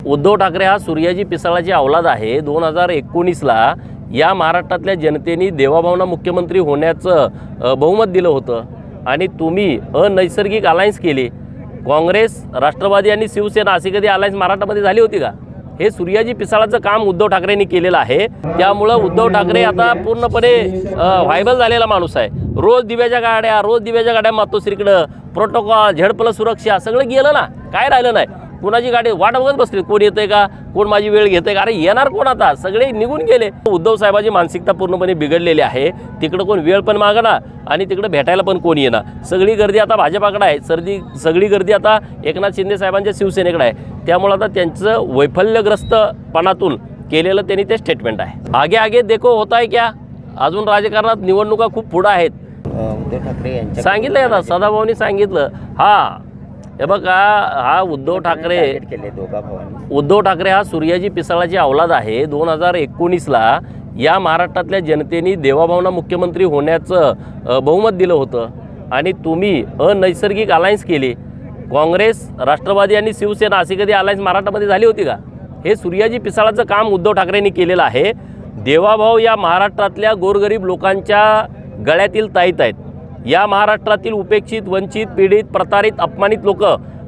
उद्धव ठाकरे हा सूर्याजी पिसाळाची औलाद आहे। 2019ला या महाराष्ट्रातल्या जनतेने देवाभावना मुख्यमंत्री होण्याचं बहुमत दिलं होतं आणि तुम्ही अनैसर्गिक अलायन्स केली। काँग्रेस, राष्ट्रवादी आणि शिवसेना अशी कधी अलायन्स महाराष्ट्रामध्ये झाली होती का? हे सूर्याजी पिसाळाचं काम उद्धव ठाकरेंनी केलेलं आहे। त्यामुळं उद्धव ठाकरे आता पूर्णपणे व्हायबल झालेला माणूस आहे। रोज दिव्याच्या गाड्या मातोश्रीकडं, प्रोटोकॉल, झेड+ सुरक्षा सगळं गेलं ना, काय राहिलं नाही। कोणाची गाडी वाट बघत बसली, कोण येतंय का, कोण माझी वेळ घेतंय का? अरे येणार कोण आता? सगळे निघून गेले। उद्धव साहेबांची मानसिकता पूर्णपणे बिघडलेली आहे। तिकडं कोण वेळ पण मागणार आणि तिकडं भेटायला पण कोण येणार। सगळी गर्दी आता भाजपाकडे आहे, सगळी गर्दी आता एकनाथ शिंदे साहेबांच्या शिवसेनेकडे आहे। त्यामुळे आता त्यांचं वैफल्यग्रस्तपणातून केलेलं त्यांनी ते स्टेटमेंट आहे। आगे आगे देखो होता है क्या? अजून राजकारणात निवडणुका खूप पुढं आहेत। उद्धव ठाकरे यांच्या सांगितलं आता सदाभाऊनी सांगितलं। हे बघा, हा उद्धव ठाकरे हा सूर्याजी पिसाळाची औलाद आहे। 2019ला या महाराष्ट्रातल्या जनतेने देवाभावना मुख्यमंत्री होण्याचं बहुमत दिलं होतं आणि तुम्ही अनैसर्गिक अलायन्स केली। काँग्रेस, राष्ट्रवादी आणि शिवसेना अशी कधी अलायन्स महाराष्ट्रामध्ये झाली होती का? हे सूर्याजी पिसाळाचं काम उद्धव ठाकरेंनी केलेलं आहे। देवाभाव या महाराष्ट्रातल्या गोरगरीब लोकांच्या गळ्यातील ताईत आहेत। या महाराष्ट्रातील उपेक्षित, वंचित, पीडित, प्रतारित, अपमानित लोक,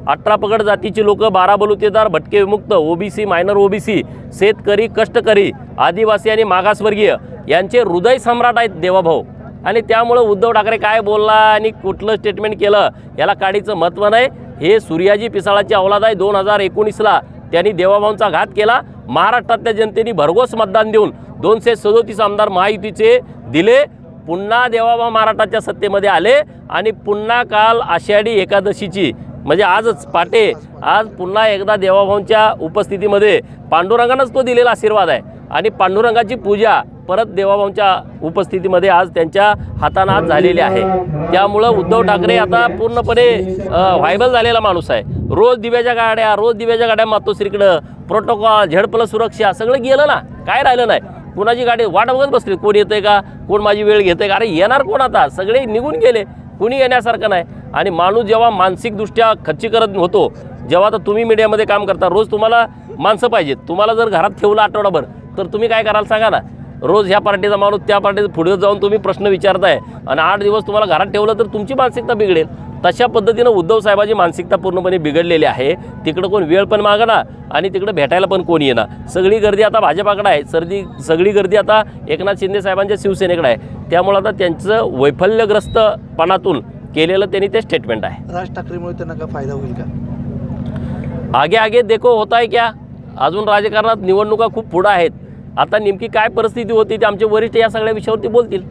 18 पगड जातीची लोक, 12 बलुतेदार, भटके विमुक्त, ओबीसी, मायनर ओबीसी, शेतकरी, कष्टकरी, आदिवासी आणि मागासवर्गीय यांचे हृदय सम्राट आहेत देवाभाऊ। आणि त्यामुळे उद्धव ठाकरे काय बोलला आणि कुठलं स्टेटमेंट केलं याला काडीचं महत्त्व नाही। हे सूर्याजी पिसाळाची औलाद आहे। 2019ला त्यांनी देवाभाऊंचा घात केला। महाराष्ट्रातल्या जनतेने भरघोस मतदान देऊन 237 आमदार महायुतीचे दिले। पुन्हा देवाभाऊ महाराष्ट्राच्या सत्तेमध्ये आले आणि पुन्हा काल आषाढी एकादशीची म्हणजे आजच पाटे आज पुन्हा एकदा देवाभाऊंच्या उपस्थितीमध्ये पांडुरंगानंच तो दिलेला आशीर्वाद आहे आणि पांडुरंगाची पूजा परत देवाभाऊंच्या उपस्थितीमध्ये आज त्यांच्या हातानं आज झालेली आहे। त्यामुळं उद्धव ठाकरे आता पूर्णपणे व्हायबल झालेला माणूस आहे। रोज दिव्याच्या गाड्या मातोश्रीकडं, प्रोटोकॉल, झेड+ सुरक्षा सगळं गेलं ना, काय राहिलं नाही। कोणाची गाडी वाट बघत बसली, कोण येतंय का, कोण माझी वेळ घेतंय का? अरे येणार कोण आता? सगळे निघून गेले, कुणी येण्यासारखं नाही। आणि माणूस जेव्हा मानसिकदृष्ट्या खच्चीकरण होतो, जेव्हा तर तुम्ही मीडियामध्ये काम करता, रोज तुम्हाला माणसं पाहिजेत। तुम्हाला जर घरात ठेवलं आठवडाभर तर तुम्ही काय कराल सांगा ना? रोज ह्या पार्टीचा माणूस त्या पार्टीचा पुढे जाऊन तुम्ही प्रश्न विचारताय आणि 8 दिवस तुम्हाला घरात ठेवलं तर तुमची मानसिकता बिघडेल। तशा पद्धतीनं उद्धव साहेबांची मानसिकता पूर्णपणे बिघडलेली आहे। तिकडं कोण वेळ पण मागणार आणि तिकडं भेटायला पण कोण येणार। सगळी गर्दी आता भाजपाकडे आहे, सगळी गर्दी आता एकनाथ शिंदे साहेबांच्या शिवसेनेकडे आहे। त्यामुळे आता त्यांचं वैफल्यग्रस्तपणातून केलेलं त्यांनी ते स्टेटमेंट आहे। राज ठाकरेमुळे त्यांना काय फायदा होईल का? आगे आगे देखो होता है क्या? अजून राजकारणात निवडणुका खूप पुढं आहेत। आता नेमकी काय परिस्थिती होती ते आमचे वरिष्ठ या सगळ्या विषयावरती बोलतील।